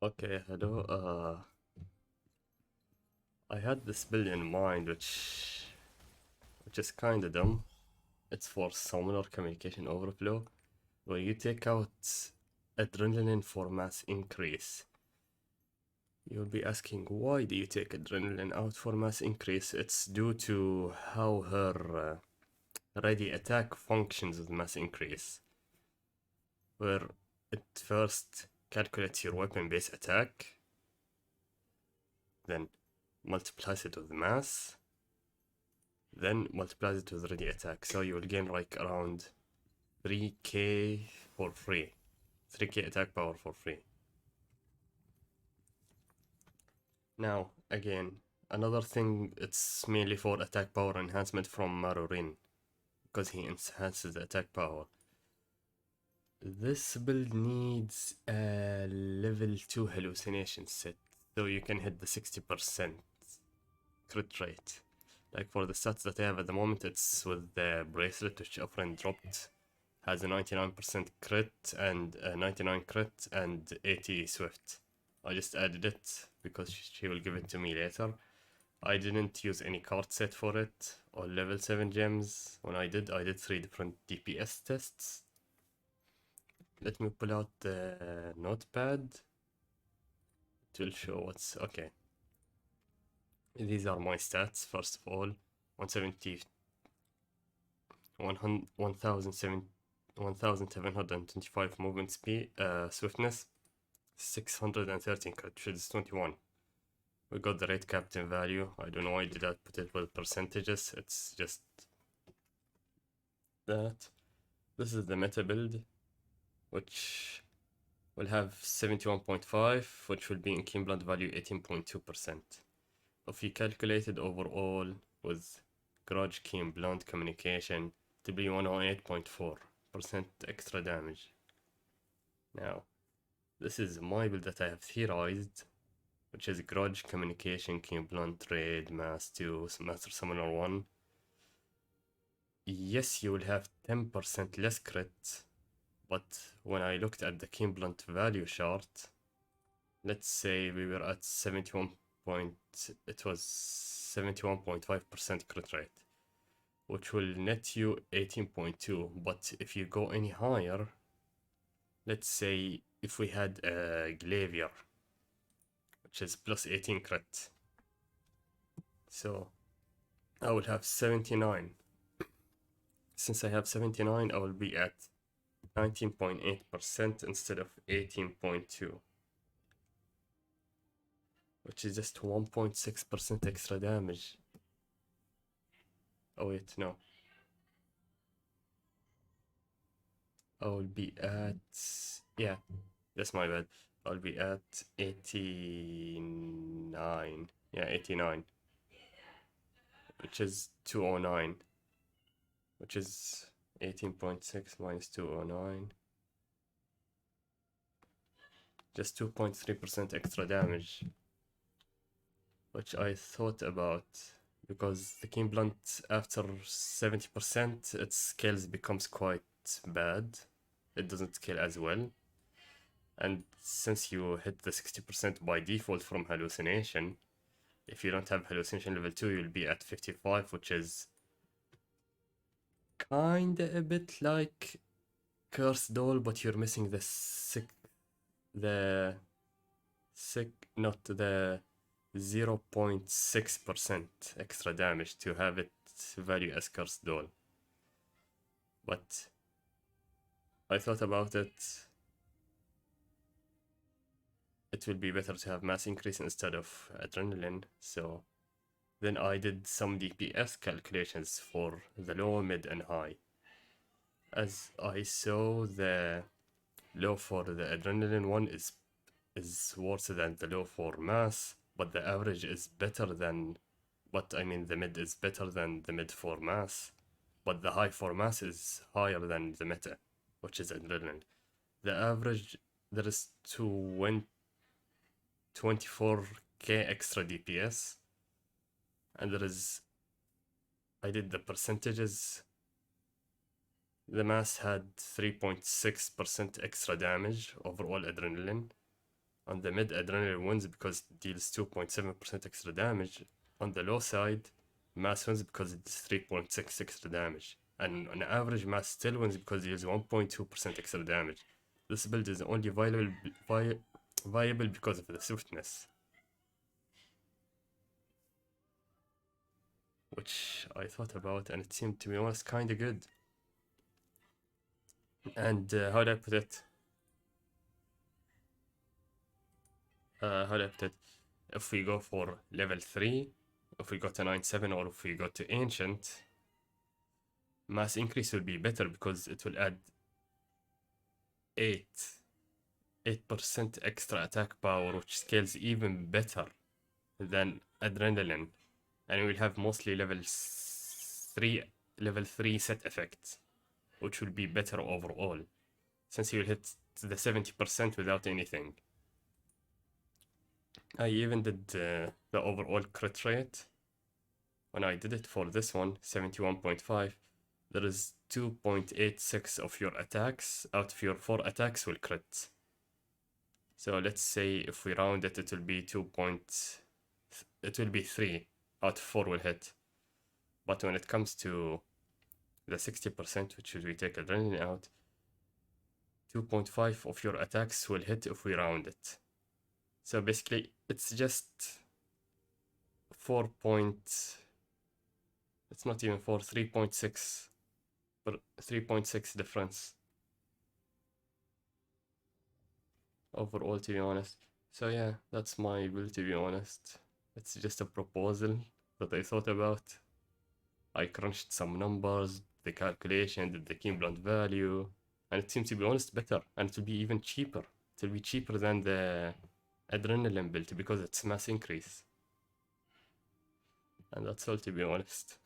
Okay, hello. I had this build in mind, which is kind of dumb. It's for Summoenr communication overflow, where you take out adrenaline for mass increase. You'll be asking, why do you take adrenaline out for mass increase? It's due to how her ready attack functions with mass increase, where it first calculates your weapon base attack, then multiplies it with mass, then multiplies it with ready attack. So you will gain like around 3k for free. 3k attack power for free. Now, again, another thing, it's mainly for attack power enhancement from Marurin, because he enhances the attack power. This build needs a level 2 hallucination set, so you can hit the 60% crit rate. Like for the stats that I have at the moment, it's with the bracelet, which a friend dropped. Has a 99% crit and a 99 crit and 80 swift. I just added it because she will give it to me later. I didn't use any card set for it or level 7 gems. When I did 3 different DPS tests. Let me pull out the notepad. It will show what's okay. These are my stats. First of all, 170, 1725 movement speed, swiftness, 613 crit, which is 21. We got the rate captain value. I don't know why did I put it with percentages. It's just that. This is the meta build, which will have 71.5, which will be in keen blunt value 18.2%. If you calculated overall with garage keen blunt communication to be 108.4% extra damage. Now, this is my build that I have theorized, which is Grudge, Communication, Keen Blunt, Raid, Mass 2, Master Summoner 1. Yes, you will have 10% less crit, but when I looked at the Keen Blunt value chart, let's say we were at 71 point, it was 71.5% crit rate, which will net you 18.2, but if you go any higher, let's say if we had a Glavier, which is plus 18 crit, so I will have 79. Since I have 79, I will be at 19.8% instead of 18.2, which is just 1.6% extra damage. Oh wait, no. I will be at, yeah, that's my bad. I'll be at 89. Yeah, 89, which is 209, which is 18.6 minus 209. Just 2.3% extra damage, which I thought about because the Keen Blunt after 70% its scales becomes quite bad. It doesn't scale as well. And since you hit the 60% by default from hallucination, if you don't have hallucination level 2, you'll be at 55, which is kinda a bit like Cursed Doll, but you're missing the not the 0.6% extra damage to have it value as Cursed Doll. But I thought about it. It will be better to have mass increase instead of adrenaline. So then I did some DPS calculations for the low, mid, and high. As I saw, the low for the adrenaline one is worse than the low for mass, but the average is better than. But I mean, the mid is better than the mid for mass, but the high for mass is higher than the meta, which is adrenaline. The average, there is 24k extra DPS, and there is, I did the percentages. The mass had 3.6% extra damage overall adrenaline. On the mid, adrenaline wins because it deals 2.7% extra damage. On the low side, mass wins because it does 3.6 extra damage. And on average, mass still wins because it deals 1.2% extra damage. This build is only viable because of the swiftness, which I thought about, and it seemed, to be honest, kind of good. And how do I put it? If we go for level 3, if we go to 9-7, or if we go to Ancient, mass increase will be better because it will add 8% extra attack power, which scales even better than Adrenaline. And we'll have mostly level 3 set effects, which will be better overall, since you'll hit the 70% without anything. I even did the overall crit rate. When I did it for this one, 71.5, there is 2.86 of your attacks out of your 4 attacks will crit. So let's say if we round it, it will be 3 out of 4 will hit. But when it comes to the 60%, which is we take adrenaline out, 2.5 of your attacks will hit if we round it. So basically, it's just 3.6 difference overall, to be honest. So yeah, that's my build, to be honest. It's just a proposal that I thought about. I crunched some numbers, the calculation, did the key blunt value, and it seems, to be honest, better, and it will be even cheaper. It will be cheaper than the adrenaline build because it's mass increase. And that's all, to be honest.